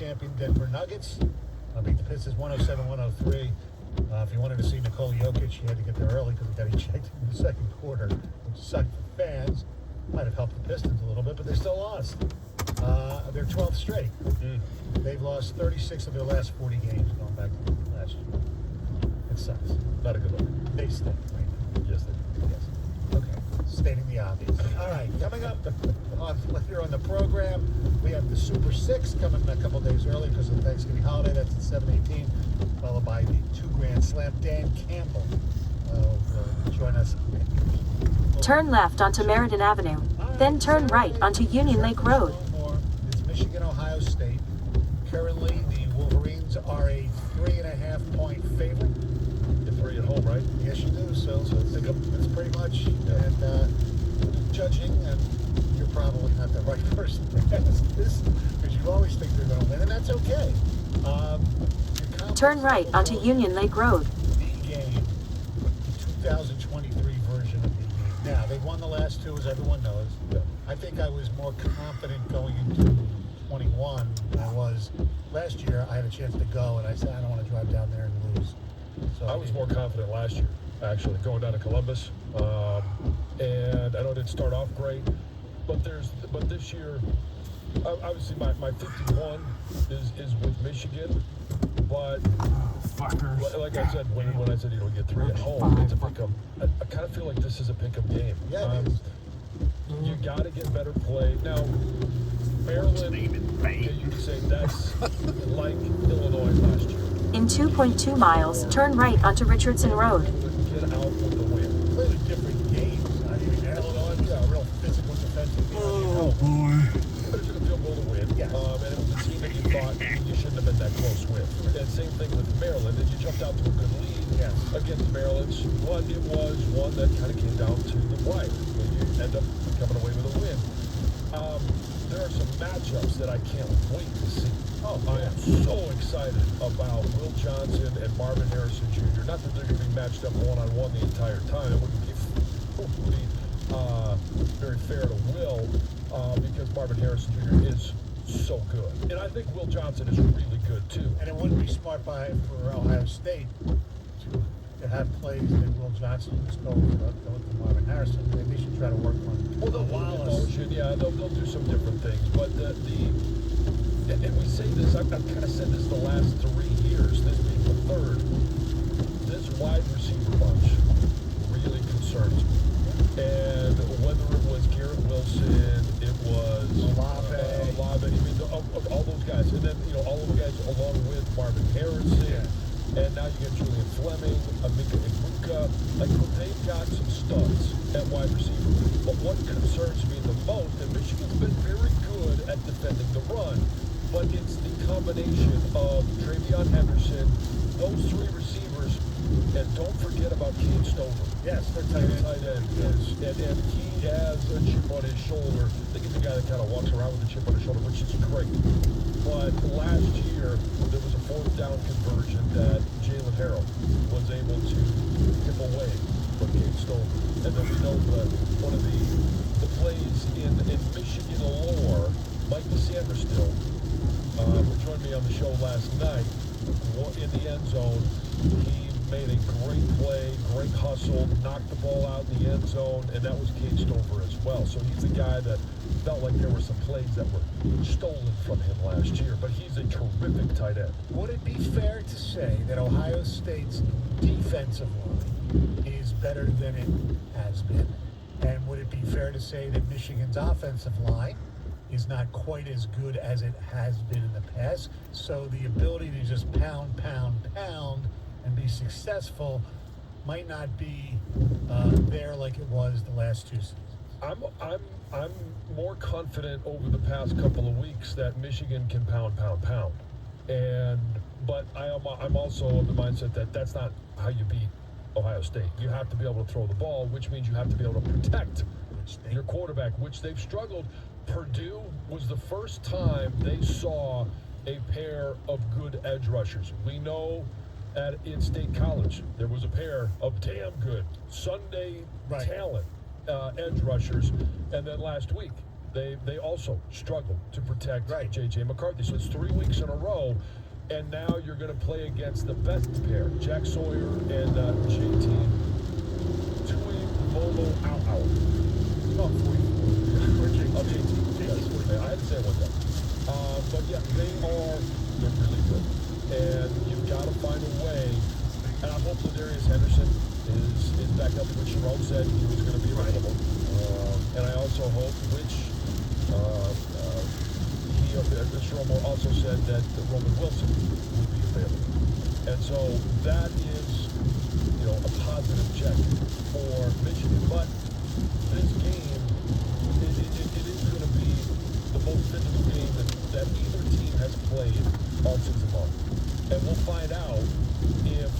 champion Denver Nuggets beat the Pistons 107-103. If you wanted to see Nikola Jokic, you had to get there early because he got ejected in the second quarter, which sucked for fans. Might have helped the Pistons a little bit, but they still lost. They're 12th straight. They've lost 36 of their last 40 games going back to last year. It sucks. Not a good look. They stink right now. Yes, they do. Yes. Okay. Stating the obvious. All right. Coming up later on the program, we have the Super Six coming a couple days early because of the Thanksgiving holiday. That's at 7:18, followed by the 2 Grand Slam. Dan Campbell will join us. Turn left onto Meriden Avenue, then turn right onto Union Lake Road. It's Michigan, Ohio State. Currently, the Wolverines are a 3.5-point favorite. Get 3 at home, right? Yes, you do. So it's pretty much. And judging, and you're probably not the right person to ask this because you always think they're going to win, and that's okay. Turn right onto Union Lake Road. The game, the 2023 version of the game. Now, they've won the last 2, as everyone knows. I think I was more confident going into 21 than I was last year. I had a chance to go, and I said, I don't want to drive down there and lose. So I was more confident last year, actually, going down to Columbus. And I know it didn't start off great, but this year, obviously my 51 is with Michigan, but like I said, when I said get 3 at home, it's a pick 'em. I kind of feel like this is a pick 'em game. Yeah, it is. You got to get better play now. Maryland, you can say that's like Illinois last year. In 2.2 miles, turn right onto Richardson Road. Get out with the win. Completely different games. I mean, Illinois, a real physical defensive game. Oh, boy. But it's a field goal to win. Yes. And it was a team that you thought you shouldn't have been that close with. And same thing with Maryland. And you jumped out to a good lead against Maryland. But it was one that kind of came down to the wire. When you end up coming away with a win. There are some matchups that I can't wait to see. I am so excited about Will Johnson and Marvin Harrison Jr. Not that they're going to be matched up one-on-one the entire time. It wouldn't be very fair to Will because Marvin Harrison Jr. is so good. And I think Will Johnson is really good, too. And it wouldn't be smart for Ohio State to have plays that Will Johnson just go with Marvin Harrison. Maybe they should try to work on they'll Wallace. They'll do some different things. But and we say this, I've kind of said this the last 3 years, this being the third, this wide receiver bunch really concerns me. And whether it was Garrett Wilson, it was Olave, I mean, all those guys. And then, all those guys along with Marvin Harrison. And now you get Julian Fleming, Emeka Egbuka. Like, they've got some studs at wide receiver. But what concerns me the most, and Michigan's been very good at defending the run, but it's the combination of Travion Henderson, those 3 receivers, and don't forget about Cade Stover. Yes, they're tight end. Yes. And he has a chip on his shoulder. I think he's a guy that kind of walks around with a chip on his shoulder, which is great. But last year, there was a 4th down conversion that Jalen Harrell was able to chip away from Cade Stover. And then we know that one of the plays in Michigan lore, Mike DeSanders who joined me on the show last night, in the end zone, he made a great play, great hustle, knocked the ball out in the end zone, and that was Cade Stover as well. So he's the guy that felt like there were some plays that were stolen from him last year, but he's a terrific tight end. Would it be fair to say that Ohio State's defensive line is better than it has been? And would it be fair to say that Michigan's offensive line is not quite as good as it has been in the past? So the ability to just pound, and be successful might not be there like it was the last 2 seasons. I'm more confident over the past couple of weeks that Michigan can pound. But I'm also of the mindset that that's not how you beat Ohio State. You have to be able to throw the ball, which means you have to be able to protect your quarterback, which they've struggled. Purdue was the first time they saw a pair of good edge rushers. We know in State College there was a pair of damn good Sunday talent edge rushers, and then last week they also struggled to protect Right. J.J. McCarthy. So it's 3 weeks in a row, and now you're going to play against the best pair, Jack Sawyer and JT Tui Volo Au. Oh, 44. Or JT. Oh, JT. Yes. I had to say it one time. But yeah, they're really good. And you've got to find a way. And I hope Ladarius Henderson is back up, which Jerome said he was going to be available. And I also hope, which Jerome also said that Roman Wilson would be available. And so that is, a positive check for Michigan. But this game, it is going to be the most physical game that either team has played all season long. And we'll find out if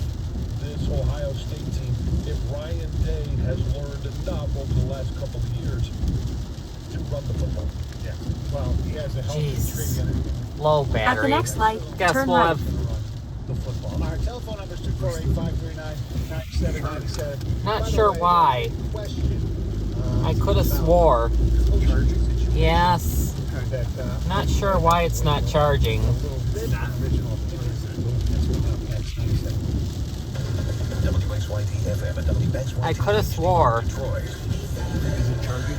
this Ohio State team, if Ryan Day has learned enough over the last couple of years to run the football. Yeah. Well, he has a healthy Jeez. trigger. Low At battery. the next light, Guess turn we'll right. have The football. Our telephone number is 248-539-9797. Not By the sure way, why. there's a question, I could have about swore. charging situation Yes. that, Not sure why it's not charging. a little bit original opinion. That's coming up next 97. WXYT-FM and WXYT I could have swore. Detroit. Is it charging?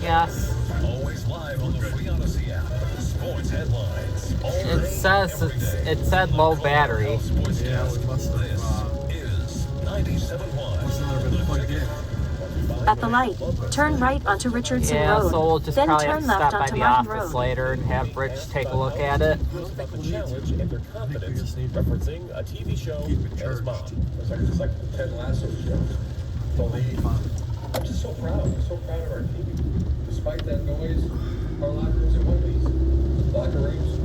Yes. Always live on the Free Odyssey app. Sports headlines. All It day, says every day. it said low battery. Yeah, we must have, This is 97.1. must not have been plugged in. At the light, turn right onto Richardson Yeah, Road. so we'll just Then probably have turn to left stop by onto the Martin office Road. later and have Rich take a look at it. About the challenge and their confidence, referencing a TV show and his mom. It's like the Ted Lasso show. I'm just so proud. I'm so proud of our team. Despite that noise, our locker rooms in one piece. Locker rooms,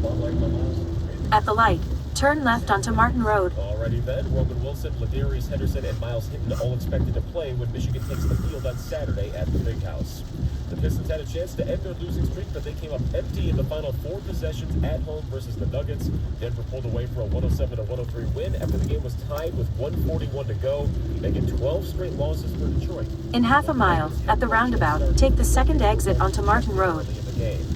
not like my mom's. At the light, turn left onto Martin Road. Alrighty then, Roman Wilson, Ladarius Henderson, and Miles Hinton all expected to play when Michigan takes the field on Saturday at the Big House. The Pistons had a chance to end their losing streak, but they came up empty in the final 4 possessions at home versus the Nuggets. Denver pulled away for a 107-103 win after the game was tied with 1:41 to go, making 12 straight losses for Detroit. In half a mile, at the roundabout, take the second exit onto Martin Road. In the game.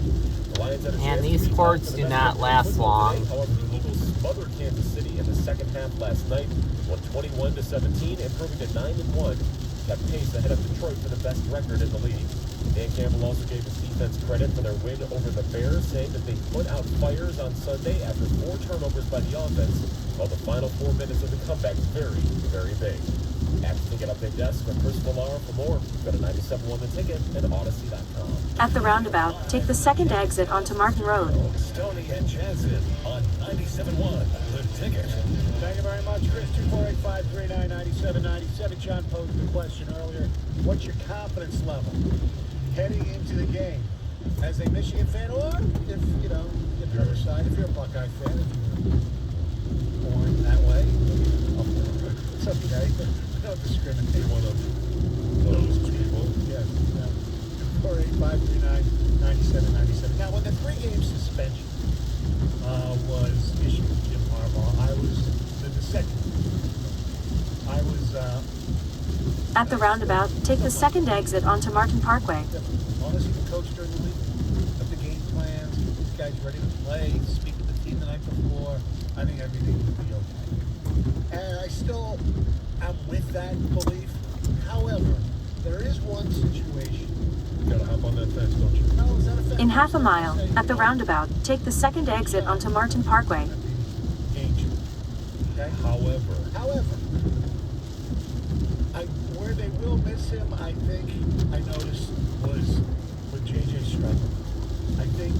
The Lions had a And chance these to beat courts the do best not team in last football long. today. However, the Eagles smothered Kansas City in the second half last night, won 21-17, improving to 9-1. Kept pace ahead of Detroit for the best record in the league. Dan Campbell also gave his defense credit for their win over the Bears, saying that they put out fires on Sunday after 4 turnovers by the offense, while the final 4 minutes of the comeback very, very big. At the Ticket Update Desk for Chris Millar. For more, go to 97.1 The Ticket and Odyssey.com. At the roundabout, take the second exit onto Martin Road. Stoney and Jansen on 97.1 The Ticket. Thank you very much, Chris. 248-539-9797. John posed the question earlier. What's your confidence level heading into the game? As a Michigan fan, or if, the other side, if you're a Buckeye fan, if you were born that way, it's okay. Don't discriminate. One of those people. Yes. 248-539-9797. Now, when the 3-game suspension was issued to Jim Harbaugh, I was the second. I was At the roundabout, take the second exit onto Martin Parkway. honestly the coach during the week. Put the game plans, get these guys ready to play, speak with the team the night before. I think everything would be okay. And I still am with that belief. However, there is one situation. You gotta hop on that fence, don't you? No, is that a fact? In half a mile, at the roundabout, take the second exit onto Martin Parkway. Danger. Okay? However, Where they will miss him, I think, I noticed, was with J.J. Stroud. I think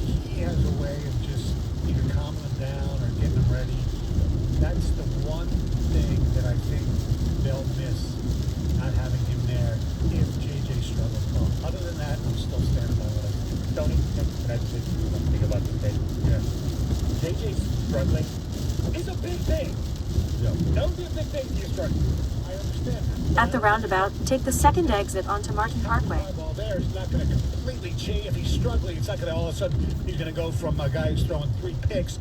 he has a way of just either calming him down or getting him ready. That's the one thing that I think they'll miss, not having him there if J.J. struggles home. Other than that, I'm still standing by what I said. Tony, can I just say one thing about this game? Yeah. JJ struggling is a big thing. yeah. Don't be a big thing if you're struggling. I understand that. At the roundabout, take the second exit onto Martin Parkway. The ball there is not going to completely change. If he's struggling, it's not going to all of a sudden he's going to go from a guy who's throwing 3 picks,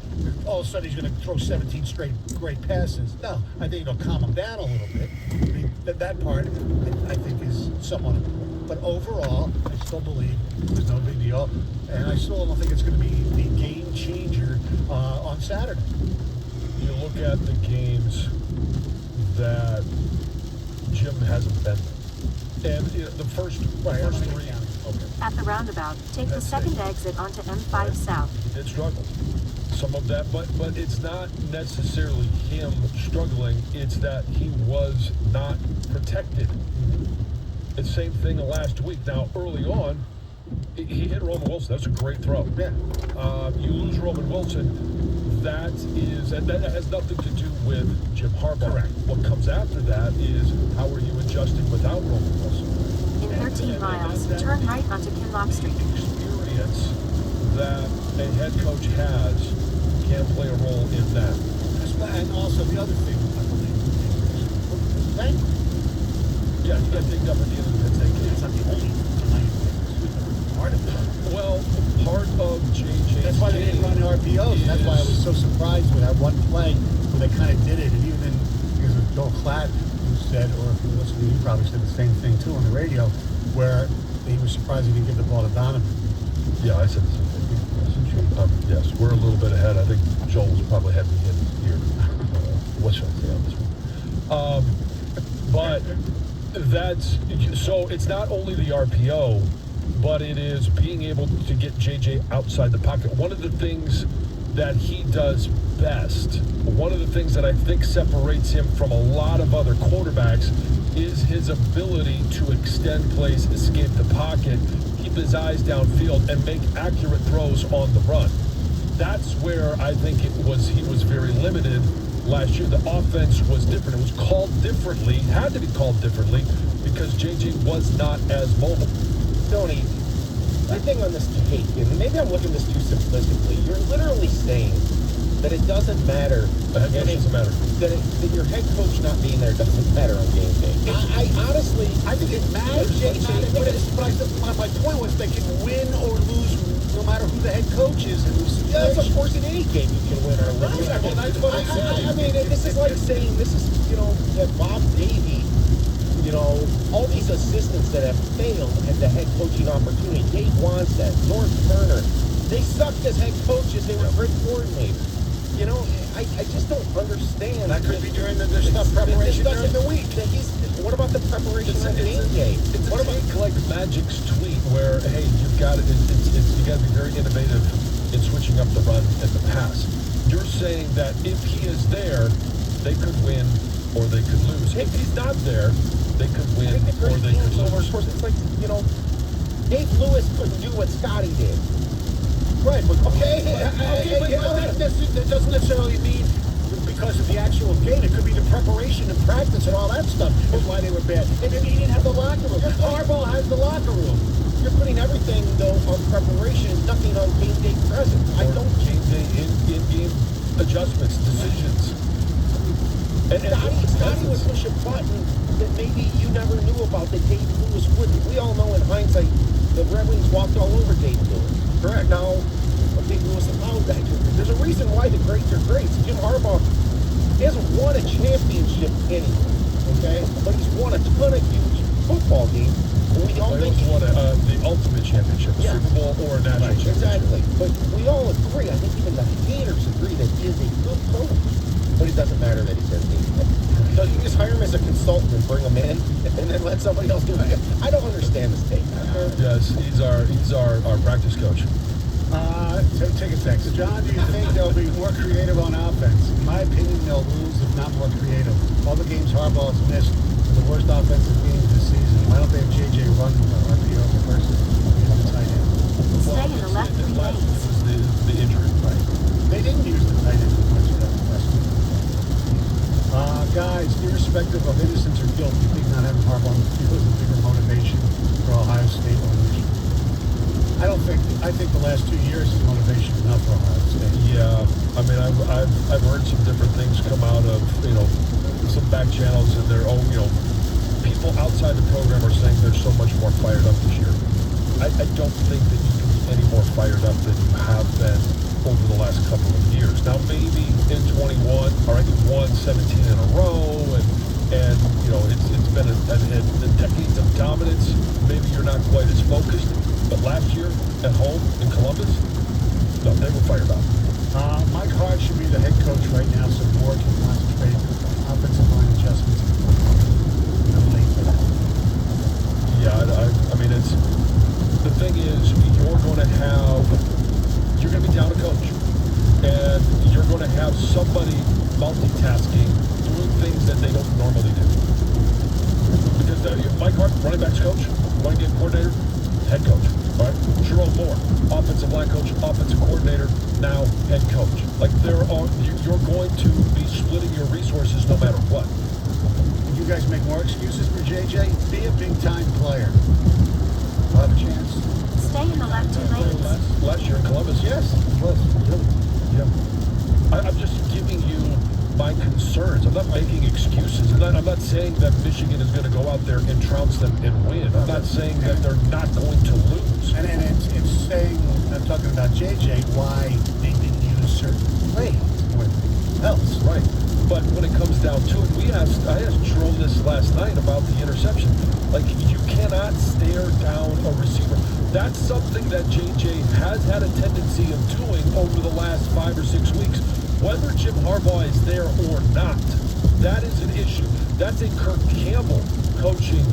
all of a sudden he's going to throw 17 straight great passes. No, I think it'll calm him down a little bit. That part, I think, is somewhat important. But overall, I still believe there's no big deal, and I still don't think it's going to be the game changer on Saturday. You look at the games that Jim hasn't been in. And the first three. Okay. At the roundabout, take the That's second safe. exit onto M5 South. He did struggle. Some of that, but it's not necessarily him struggling. It's that he was not protected. It's the same thing last week. Now, early on, he hit Roman Wilson. That's a great throw. Yeah. You lose Roman Wilson. That has nothing to do with Jim Harbaugh. Correct. What comes after that is how are you adjusting without Roman Wilson? In 13 miles, turn right onto Kinlock Street. Experience that a head coach has can play a role in that. And also the other thing, I believe, is language. Yeah, he got dinged up at the end of the Penn State game. It's not the only part of it. Well, part of JJ's That's why they didn't run the RPOs. That's why I was so surprised with that one play where they kind of did it. And even then, because of Joel Klatt, who said, or if you listen to you, probably said the same thing too on the radio, where he was surprised he didn't give the ball to Donovan. Yeah, I said the same thing. Yes, we're a little bit ahead. I think Joel was probably ahead of me in here. What should I say on this one? But that's so. It's not only the RPO, but it is being able to get JJ outside the pocket. One of the things that he does best, one of the things that I think separates him from a lot of other quarterbacks, is his ability to extend plays, escape the pocket, keep his eyes downfield, and make accurate throws on the run. That's where I think he was very limited last year. The offense was different. It was called differently, had to be called differently, because JJ was not as mobile. Tony, my thing on this take, and maybe I'm looking at this too simplistically, you're literally saying that it doesn't matter. The head coach doesn't matter. That your head coach not being there doesn't matter on game day. I honestly, I think it matters. My point was they can win or lose no matter who the head coach is in this yes, situation. of course, in any game you can win or lose. Right, well, that's what I'm saying. I mean, this is like saying this is, that Bob Davey, all these assistants that have failed at the head coaching opportunity, Dave Wannstedt, North Turner, they sucked as head coaches. They were great coordinators. I just don't understand. That could be during the stuff preparation during the week. What about the preparation on game day? It's what about like Magic's tweet where, hey, you've got it. You got to be very innovative in switching up the run and the pass. You're saying that if he is there, they could win or they could lose. If he's not there, they could win or they could lose. Of course, it's like Dave Lewis couldn't do what Scotty did. Right, but but that doesn't necessarily mean because of the actual game. It could be the preparation and practice and all that stuff is why they were bad. And maybe he didn't have the locker room. Harbaugh has the locker room. You're putting everything, though, on preparation, nothing on game day presence. I don't. Game day in-game adjustments, decisions. Scotty would push a button that maybe you never knew about that Dave Lewis wouldn't. We all know in hindsight the Red Wings walked all over Dave Lewis. Correct. Now, Dave Lewis allowed that. There's a reason why the greats are greats. Jim Harbaugh hasn't won a championship anywhere, okay? But he's won a ton of huge football games. We all think he won the ultimate championship, yeah. Super Bowl or a national championship. Exactly. But we all agree, I think even the haters agree that he is a good coach. But it doesn't matter that he says he's good. So you just hire him as a consultant and bring him in and then let somebody else do it. I don't understand this take. Yes, he's our practice coach. Take a text. John, do you think they'll be more creative on offense? In my opinion, they'll lose if not more creative. All the games Harbaugh has missed are the worst offensive games this season. Why don't they have JJ run the RPO first? Tight end. Stay in the left 3 lanes. It was the injury. Right. They didn't use the tight end much last week. Guys, irrespective of innocence or guilt, you think not having Harbaugh on the field is a bigger motivation for Ohio State or Michigan? I think the last 2 years is motivation enough for Ohio State. Yeah, I mean, I've heard some different things come out of some back channels and their own people outside the program are saying they're so much more fired up this year. I don't think that you can be any more fired up than you have been over the last couple of years. Now maybe in 21, all right, you've won 17 in a row and and it's been a decades of dominance. Maybe you're not quite as focused, but last year at home in Columbus, no, they were fired up. Mike Hart should be the head coach right now, so Moore can concentrate on offensive line adjustments. I'm late for that. Yeah, I mean, it's the thing is you're going to be down a coach, and you're going to have somebody multitasking, doing things that they don't normally do. Because Mike Hart, running backs coach, running game coordinator, head coach. All right, Jerome Moore, offensive line coach, offensive coordinator, now head coach. Like you're going to be splitting your resources no matter what. You guys make more excuses for JJ? Be a big-time player. I'll have a chance. Stay in the left 2 lanes. Last year in Columbus, yes, it was. Yeah. I'm just giving you my concerns. I'm not making excuses. I'm not saying that Michigan is going to go out there and trounce them and win. I'm not saying that they're not going to lose. And it's saying, I'm talking about JJ, why they didn't use certain plays with else. Right. But when it comes down to it, I asked Jerome this last night about the interception. Like, you cannot stare down a receiver. That's something that JJ has had a tendency of doing over the last 5 or 6 weeks. Whether Jim Harbaugh is there or not, that is an issue. That's a Kirk Campbell coaching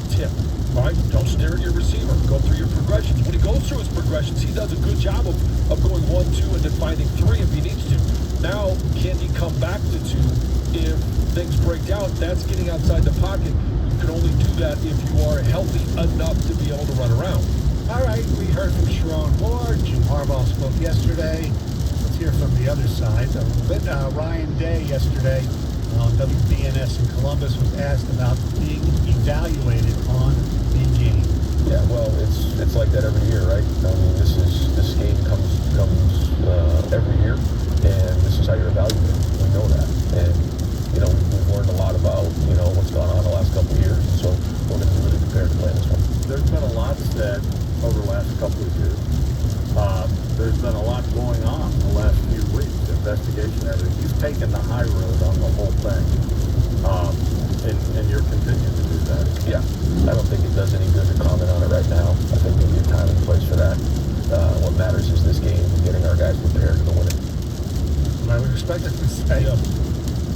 tip. All right, don't stare at your receiver. Go through your progressions. When he goes through his progressions, he does a good job of going 1, 2, and then finding 3 if he needs to. Now, can he come back to 2 if things break down? That's getting outside the pocket. You can only do that if you are healthy enough to be able to run around. All right, we heard from Sharon Moore. Jim Harbaugh spoke yesterday. Let's hear from the other side a little bit. Ryan Day yesterday on WBNS in Columbus was asked about being evaluated on the game. Yeah, well, it's like that every year, right? I mean, this game comes every year, and this is how you're evaluated. We know that, and we've learned a lot about what's gone on the last couple of years, and so we're going to be really prepared to play this one. There's been a lot said over the last couple of years. There's been a lot going on in the last few weeks, investigation, everything. You've taken the high road on the whole thing, and you're continuing to do that. Yeah, I don't think it does any good to comment on it right now. I think there'll be a time and place for that. What matters is this game and getting our guys prepared to win it. I would expect it to say. Yeah.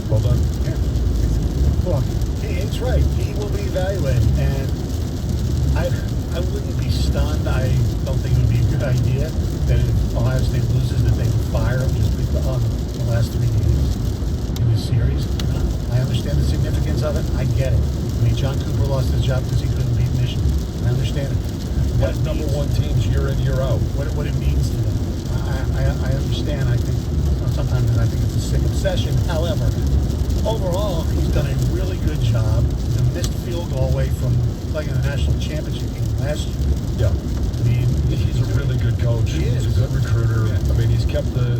Well done. Yeah. Well, it's right. He will be evaluated, and I wouldn't be stunned. I don't think it would be a good idea that if Ohio State loses, that they would fire him just on the last 3 games in this series. I understand the significance of it. I get it. I mean, John Cooper lost his job because he couldn't beat Michigan. I understand it. What number 1 teams year in, year out. What it means to them. I understand. I think sometimes I think it's a sick obsession. However, overall, he's done a really good job. He's a missed field goal away from playing in the national championship game last year. Yeah. I mean, He's a really good coach. He's a good recruiter. Yeah. I mean, he's kept the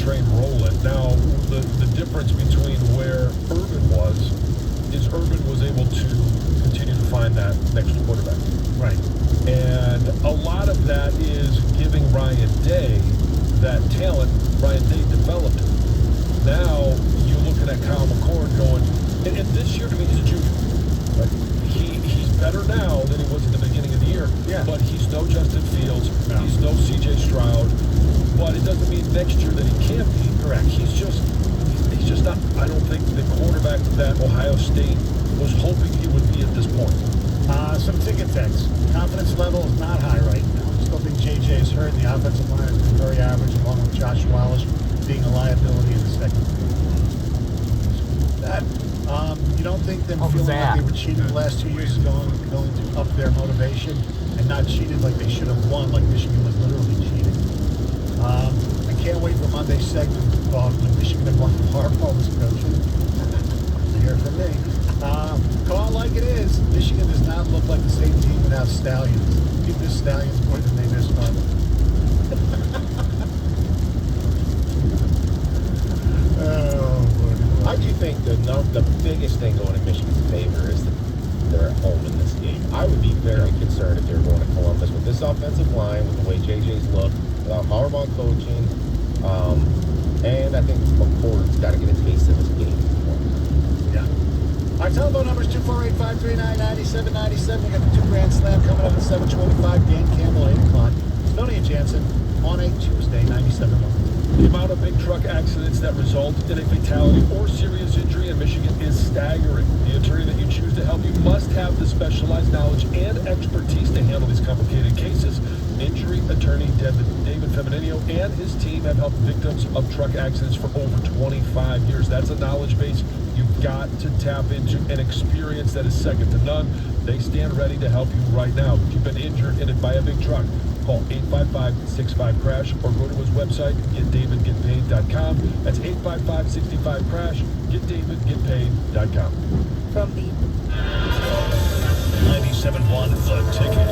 train rolling. Now, the difference between where Urban was is Urban was able to continue to find that next quarterback. right. And a lot of that is giving Ryan Day that talent Ryan Day developed. Now, you're looking at Kyle McCord going, and this year to me, he's a junior. Right? He's better now than he was at the beginning of the year. Yeah. But he's no Justin Fields. No. He's no C.J. Stroud. But it doesn't mean next year that he can't be. Correct. He's just not, I don't think, the quarterback that Ohio State was hoping he would be at this point. Some ticket techs. Confidence level is not high right now. I still think JJ is hurt, and the offensive line has been very average, along with Josh Wallace being a liability in the second. That you don't think them What was feeling like that? they were cheated the last 2 years is going to up their motivation and not cheated like they should have won, like Michigan was literally cheating. I can't wait for Monday's segment when Michigan and Harbaugh was coaching. You hear from me. Call it like it is. Michigan does not look like the same team without Stallions. You miss Stallions more than they miss Harbaugh. I do think the biggest thing going in Michigan's favor is that they're at home in this game. I would be very concerned if they were going to Columbus with this offensive line, with the way JJ's looked, without Harbaugh coaching, and I think McCord's got to get a taste of this game. Yeah. Our telephone number is 248-539-9797. We got the 2 Grand Slam coming up at 7:25. Dan Campbell, 8 o'clock. Stoney and Jansen on a Tuesday, 97.1. The amount of big truck accidents that result in a fatality or serious injury in Michigan is staggering. The attorney that you choose to help you must have the specialized knowledge and expertise to handle these complicated cases. Injury attorney David Femininio and his team have helped victims of truck accidents for over 25 years. That's a knowledge base you've got to tap into, an experience that is second to none. They stand ready to help you right now. If you've been injured by a big truck, call 855-65-CRASH or go to his website, getdavidgetpaid.com. That's 855-65-CRASH, getdavidgetpaid.com. From the 97.1 The Ticket.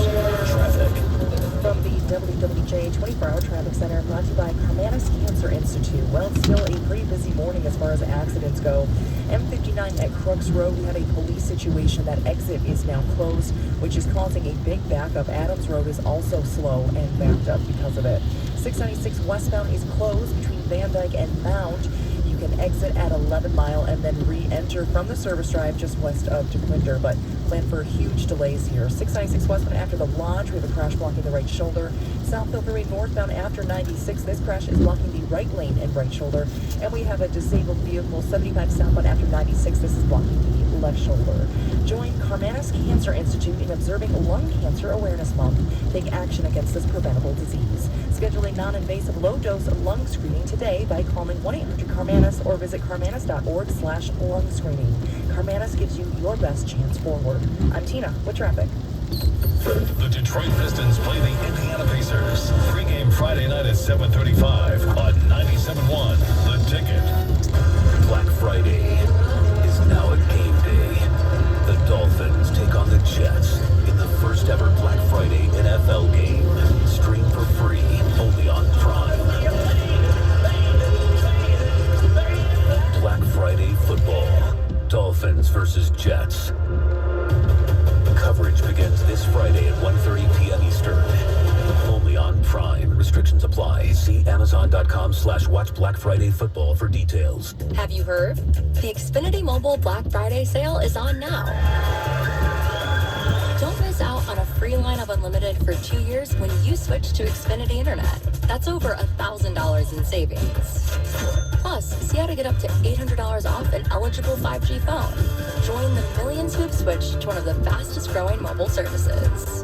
Traffic. From the WWJ 24-hour traffic center, brought to you by Carmanis Cancer Institute. Well, it's still a pretty busy morning as far as accidents go. M59 at Crooks Road, we have a police situation. That exit is now closed, which is causing a big backup. Adams Road is also slow and backed up because of it. 696 westbound is closed between Van Dyke and Mount. You can exit at 11 Mile and then re-enter from the service drive just west of DeQuinder, but plan for huge delays here. 696 westbound after the Lodge, we have a crash blocking the right shoulder. South Filthy northbound after 96, this crash is blocking the right lane and right shoulder. And we have a disabled vehicle, 75 southbound after 96, this is blocking the left shoulder. Join Carmanis Cancer Institute in observing Lung Cancer Awareness Month. Take action against this preventable disease. Schedule a non-invasive low-dose lung screening today by calling 1-800-CARMANIS or visit carmanis.org/lung screening. Carmanis gives you your best chance forward. I'm Tina with traffic. The Detroit Pistons play the Indiana Pacers. Pre-game Friday night at 7:35 on 97.1 The Ticket. Black Friday is now a game day. The Dolphins take on the Jets in the first ever Black Friday NFL game. Stream for free only on Prime. Black Friday football. Dolphins versus Jets. Coverage begins this Friday at 1:30 p.m. Eastern. Only on Prime. Restrictions apply. See Amazon.com/watch Black Friday football for details. Have you heard? The Xfinity Mobile Black Friday sale is on now. Don't miss out on a free line of unlimited for 2 years when you switch to Xfinity Internet. That's over $1,000 in savings. Plus, see how to get up to $800 off an eligible 5G phone. Join the millions who have switched to one of the fastest growing mobile services.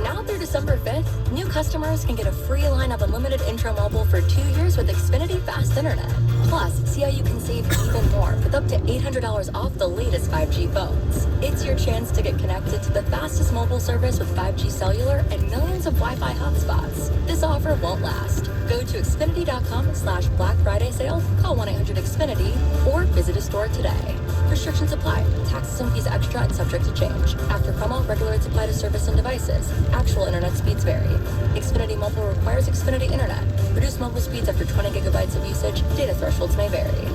Now through December 5th, new customers can get a free line of unlimited intro mobile for 2 years with Xfinity Fast Internet. Plus, see how you can save even more with up to $800 off the latest 5G phones. It's your chance to get connected to the fastest mobile service with 5G cellular and millions of Wi-Fi hotspots. This offer won't last. Go to Xfinity.com/Black Friday sale, call 1-800-XFINITY, or visit a store today. Restrictions apply. Taxes and fees extra and subject to change. After promo, regular rates apply to service and devices. Actual internet speeds vary. Xfinity Mobile requires Xfinity Internet. Reduced mobile speeds after 20 gigabytes of usage. Data thresholds may vary.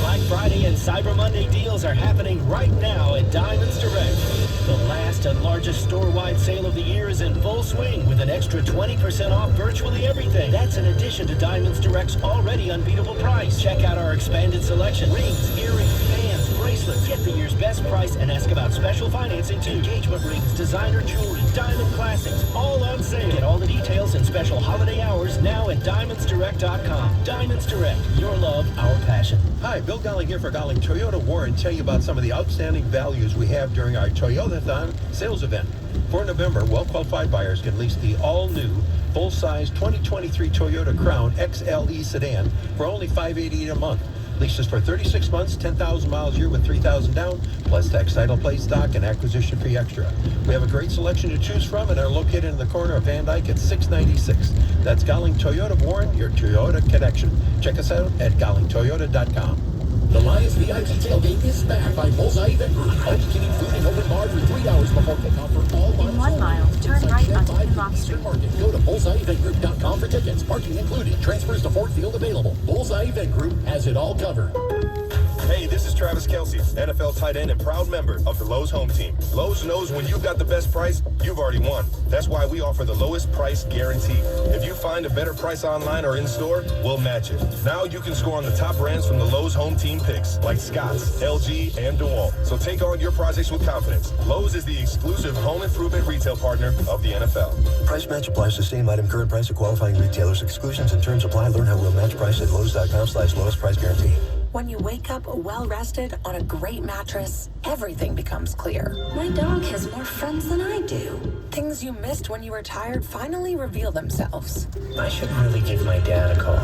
Black Friday and Cyber Monday deals are happening right now at Diamonds Direct. The last and largest store-wide sale of the year is in full swing with an extra 20% off virtually everything. That's in addition to Diamonds Direct's already unbeatable price. Check out our expanded selection. Rings, earrings, bands, bracelets. Get the year's best price and ask about special financing too. Engagement rings, designer jewelry, diamond classics, all on sale. Get all the details and special holiday hours now at DiamondsDirect.com. Diamonds Direct, your love, our passion. Hi, Bill Golling here for Golling Toyota Warren. Tell you about some of the outstanding values we have during our Toyotathon sales event. For November, well-qualified buyers can lease the all-new, full-size 2023 Toyota Crown XLE sedan for only $588 a month. Leases for 36 months, 10,000 miles a year with 3,000 down, plus tax, title, plate, stock, and acquisition fee extra. We have a great selection to choose from and are located in the corner of Van Dyke at 696. That's Golling Toyota of Warren, your Toyota connection. Check us out at GollingToyota.com. The Lions VIP tailgate is back by Bullseye Event Group. All-you-can-eat food and open bar for 3 hours before kickoff for all In 1 mile, turn right onto Kinloch Street. Go to BullseyeEventGroup.com for tickets. Parking included. Transfers to Ford Field available. Bullseye Event Group has it all covered. Hey, this is Travis Kelce, NFL tight end and proud member of the Lowe's home team. Lowe's knows when you've got the best price, you've already won. That's why we offer the lowest price guarantee. If you find a better price online or in store, we'll match it. Now you can score on the top brands from the Lowe's home team picks, like Scotts, LG, and DeWalt. So take on your projects with confidence. Lowe's is the exclusive home improvement retail partner of the NFL. Price match applies to same item, current price of qualifying retailers. Exclusions and terms apply. Learn how we'll match price at Lowe's.com/lowest price guarantee. When you wake up well-rested on a great mattress, everything becomes clear. My dog has more friends than I do. Things you missed when you were tired finally reveal themselves. I should really give my dad a call.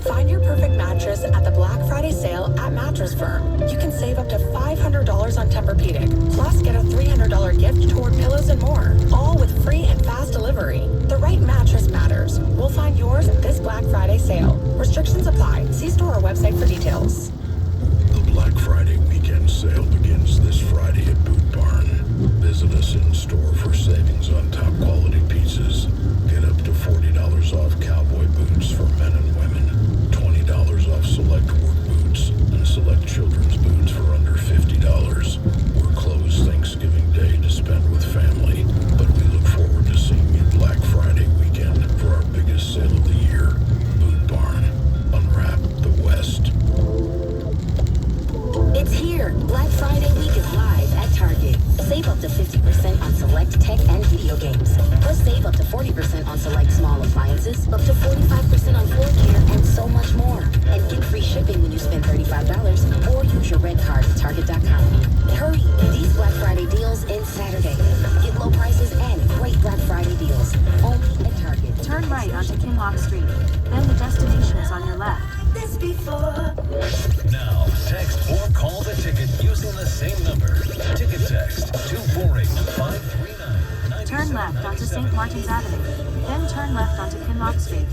Find your perfect mattress at the Black Friday sale at Mattress Firm. You can save up to $500 on Tempur-Pedic, plus get a $300 gift toward pillows and more, all with free and fast delivery. The right mattress matters. We'll find yours at this Black Friday sale. Restrictions apply. See store or website for details. The Black Friday weekend sale begins this Friday at Boot Barn. Visit us in store for savings on top quality pieces. Get up to $40 off cowboy boots for men and women, $20 off select work boots, and select children's boots for under $50. We're closed Thanksgiving Day to spend with family, but we look forward to seeing you Black Friday weekend for our biggest sale of the year. Boot Barn. Unwrap the West. It's here. Black Friday week is live at Target. Save up to 50% on select tech and video games. Plus save up to 40% on select small appliances, up to 45% on floor care, and so much more. And get free shipping when you spend $35 or use your red card at Target.com. Hurry, these Black Friday deals end Saturday. Get low prices and great Black Friday deals. Only at Target. Turn right onto Kinlock Street. Then the destination is on your left. This before. Now, text or call the ticket using the same number. Ticket text 248-539. Turn left onto St. Martin's Avenue. Then turn left onto Kinlock Street.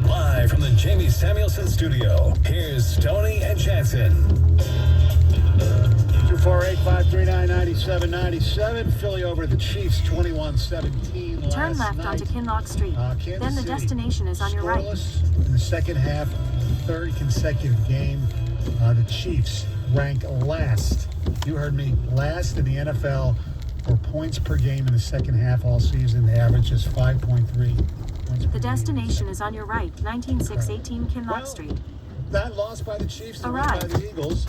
Live from the Jamie Samuelson studio, here's Stoney and Jansen. 248-539-9797. Philly over the Chiefs 21-17 Turn last left night. onto Kinlock Street. Kansas Then the City destination is on your right. scoreless in the second half, third consecutive game. The Chiefs rank last. You heard me, last in the NFL for points per game in the second half all season. The average is 5.3 points per The game. destination is on your right, 19618 Kinlock Street. That lost by the Chiefs, the win by Arrive. the Eagles.